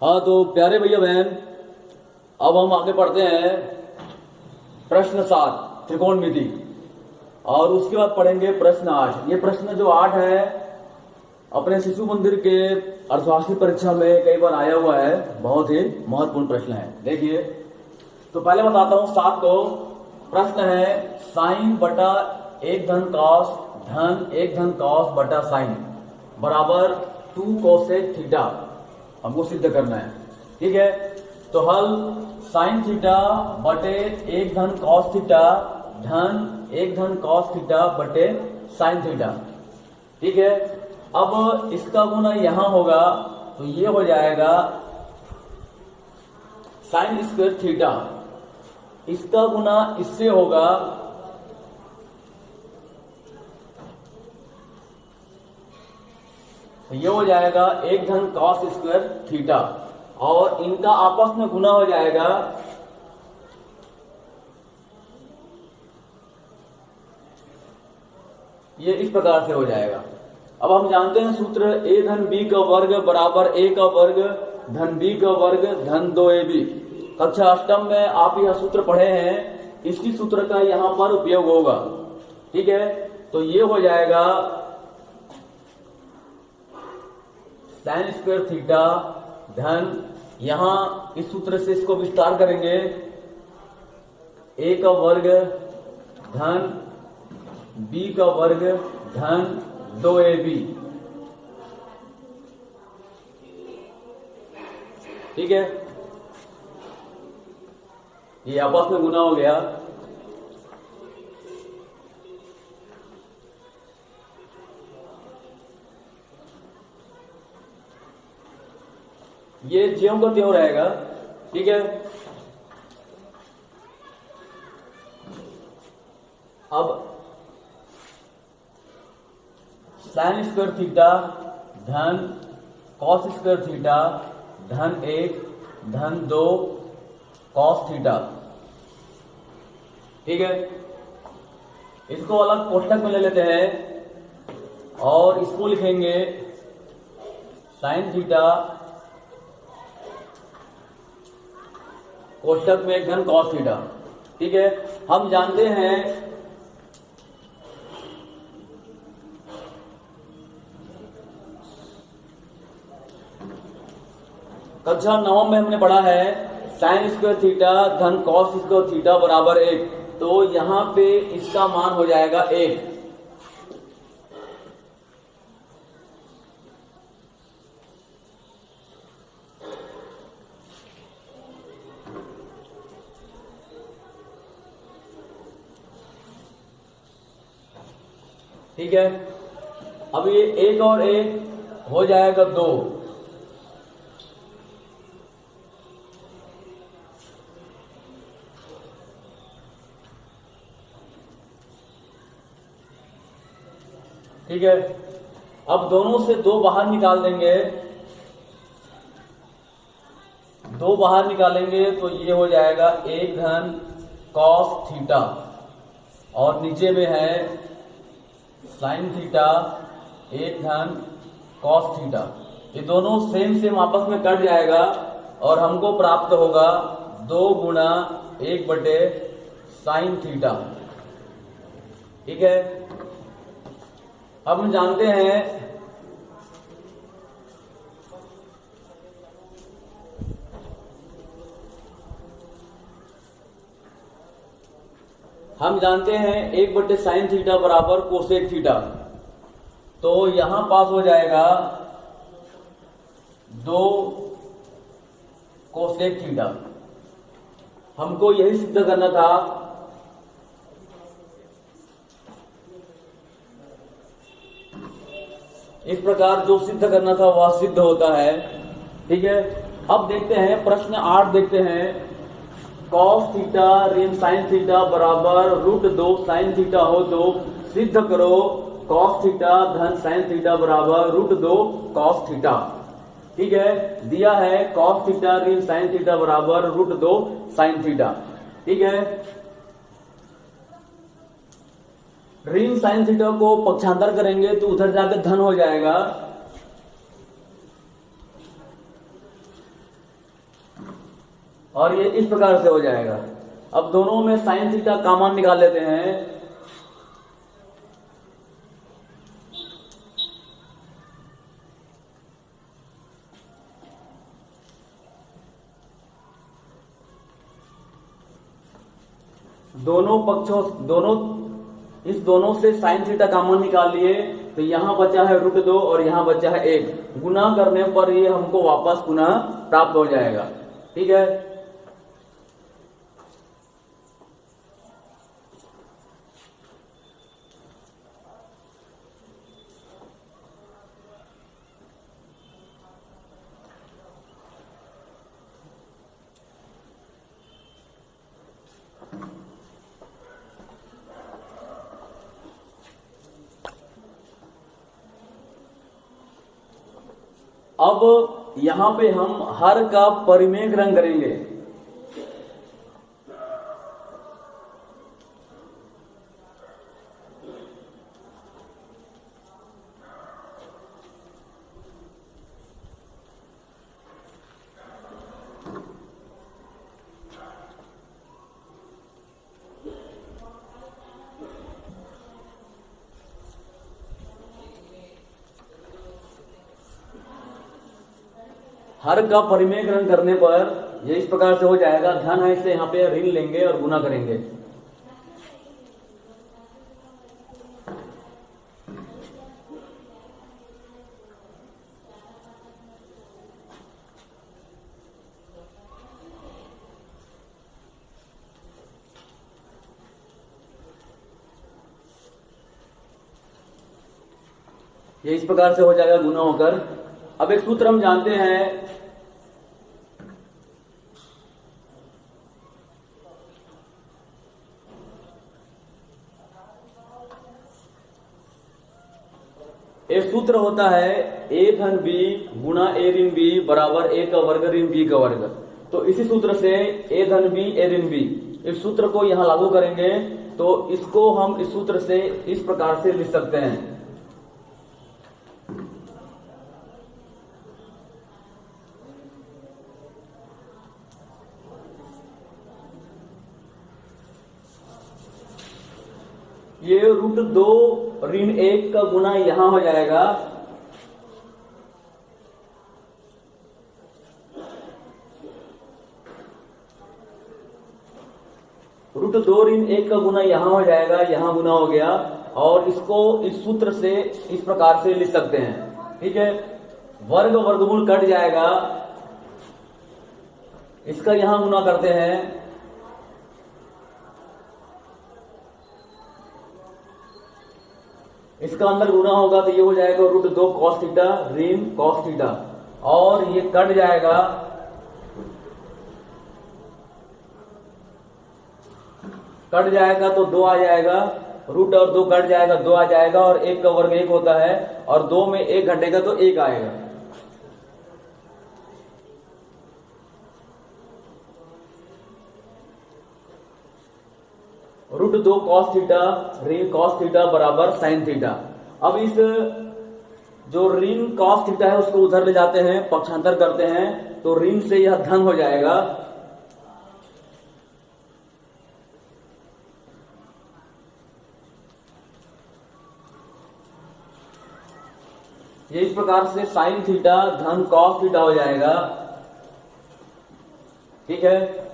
हाँ तो प्यारे भैया बहन, अब हम आगे पढ़ते हैं प्रश्न 7 त्रिकोणमिति, और उसके बाद पढ़ेंगे प्रश्न 8। ये प्रश्न जो 8 है अपने शिशु मंदिर के अर्थशास्त्री परीक्षा में कई बार आया हुआ है, बहुत ही महत्वपूर्ण प्रश्न है। देखिए, तो पहले बताता हूं 7 को। प्रश्न है साइन बटा 1 धन कॉस धन 1 धन कॉस बटा साइन बराबर 2 कोसेक थीटा हमको सिद्ध करना है। ठीक है, तो हल साइन थीटा बटे 1 धन कॉस थीटा धन 1 धन कॉस थीटा बटे साइन थीटा। ठीक है, अब इसका गुना यहां होगा तो ये हो जाएगा साइन स्क्वायर थीटा, इसका गुना इससे होगा तो ये हो जाएगा 1 धन कॉस स्क्वायर थीटा, और इनका आपस में गुना हो जाएगा ये इस प्रकार से हो जाएगा। अब हम जानते हैं सूत्र a धन b का वर्ग बराबर a का वर्ग धन b का वर्ग धन 2ab। कक्षा अष्टम में आप यह सूत्र पढ़े हैं, इसी सूत्र का यहां पर उपयोग होगा। ठीक है, तो ये हो जाएगा साइन स्क्वायर थीटा धन, यहां इस सूत्र से इसको विस्तार करेंगे a का वर्ग धन b का वर्ग धन 2ab। ठीक है, ये आपस में गुना हो गया। ये ज्यों का त्यों रहेगा। ठीक है, अब साइन स्क्वायर थीटा धन कॉस स्क्वायर थीटा धन 1 धन 2 कॉस थीटा। ठीक है, इसको अलग कोष्ठक में ले लेते हैं और इसको लिखेंगे साइन थीटा कोष्ठक में 1 धन कॉस थीटा। ठीक है, हम जानते हैं कक्षा 9 में हमने पढ़ा है साइन स्क्वायर थीटा धन कॉस स्क्वायर थीटा बराबर 1, तो यहां पे इसका मान हो जाएगा 1। ठीक है, अब ये 1 और 1 हो जाएगा 2। ठीक है, अब दोनों से 2 बाहर निकाल देंगे, 2 बाहर निकालेंगे तो ये हो जाएगा 1 धन कॉस थीटा, और नीचे में है साइन थीटा 1 धन कॉस थीटा। ये दोनों सेम आपस में कट जाएगा और हमको प्राप्त होगा 2 गुणा 1 बटे साइन थीटा। ठीक है, अब हम जानते हैं हम जानते हैं 1 बटे साइन थीटा बराबर कोसेक थीटा, तो यहां पास हो जाएगा 2 कोसेक थीटा। हमको यही सिद्ध करना था। इस प्रकार जो सिद्ध करना था वह सिद्ध होता है। ठीक है, अब देखते हैं प्रश्न 8 देखते हैं। कॉस थीटा ऋण साइन थीटा बराबर √2 साइन थीटा हो तो सिद्ध करो कॉस थीटा धन साइन थीटा बराबर √2 कॉस थीटा। ठीक है, दिया है कॉस थीटा ऋण साइन थीटा बराबर √2 साइन थीटा। ठीक है, ऋण साइन थीटा को पक्षांतर करेंगे तो उधर जाकर धन हो जाएगा, और ये इस प्रकार से हो जाएगा। अब दोनों में साइन थीटा कॉमन निकाल लेते हैं। इस दोनों से साइन थीटा कॉमन निकाल लिए, तो यहां बचा है √2 और यहां बचा है 1। गुना करने पर ये हमको वापस पुनः प्राप्त हो जाएगा। ठीक है, अब यहां पे हम हर का परिमेय करेंगे। हर का परिमेयकरण करने पर ये इस प्रकार से हो जाएगा। धन है इससे यहाँ पे ऋण लेंगे और गुना करेंगे। ये इस प्रकार से हो जाएगा गुना होकर। अब एक सूत्र हम जानते हैं, एक सूत्र होता है a धन b गुणा a ऋण b बराबर a का वर्ग ऋण b का वर्ग। तो इसी सूत्र से a धन b a ऋण b, इस सूत्र को यहां लागू करेंगे तो इसको हम इस सूत्र से इस प्रकार से लिख सकते हैं। ये √2 ऋण 1 का गुना यहां हो जाएगा। √2 ऋण 1 का गुना यहां हो जाएगा, यहां गुना हो गया। और इसको इस सूत्र से इस प्रकार से लिख सकते हैं। ठीक है, वर्ग वर्गमूल कट जाएगा, इसका यहां गुना करते हैं। इसका अंदर गुना होगा तो ये हो जाएगा √2 cos थीटा ऋण cos थीटा, और ये कट जाएगा। कट जाएगा तो 2 आ जाएगा, रूट और 2 कट जाएगा, 2 आ जाएगा, और 1 का वर्ग 1 होता है, और 2 में 1 घटेगा तो 1 आएगा। √2 cos थीटा ऋण cos थीटा बराबर sin थीटा। अब इस जो ऋण cos थीटा है उसको उधर ले जाते हैं, पक्षांतर करते हैं, तो ऋण से यह धन हो जाएगा। ये इस प्रकार से sin थीटा धन cos थीटा हो जाएगा। ठीक है,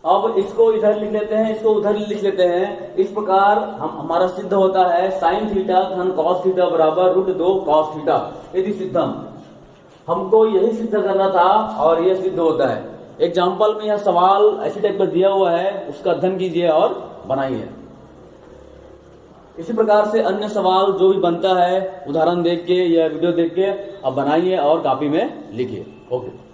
अब इसको इधर लिख लेते हैं, इसको उधर लिख लेते हैं। इस प्रकार हमारा सिद्ध होता है sin थीटा धन cos थीटा बराबर √2 cos थीटा। यदि सिद्धम, हमको यही सिद्ध करना था और यह सिद्ध होता है। एग्जाम्पल में यह सवाल ऐसी टाइप का दिया हुआ है, उसका अध्ययन कीजिए और बनाइए। इसी प्रकार से अन्य सवाल जो भी बनता है उदाहरण देख के या वीडियो देख के अब बनाइए और कॉपी में लिखिए। ओके।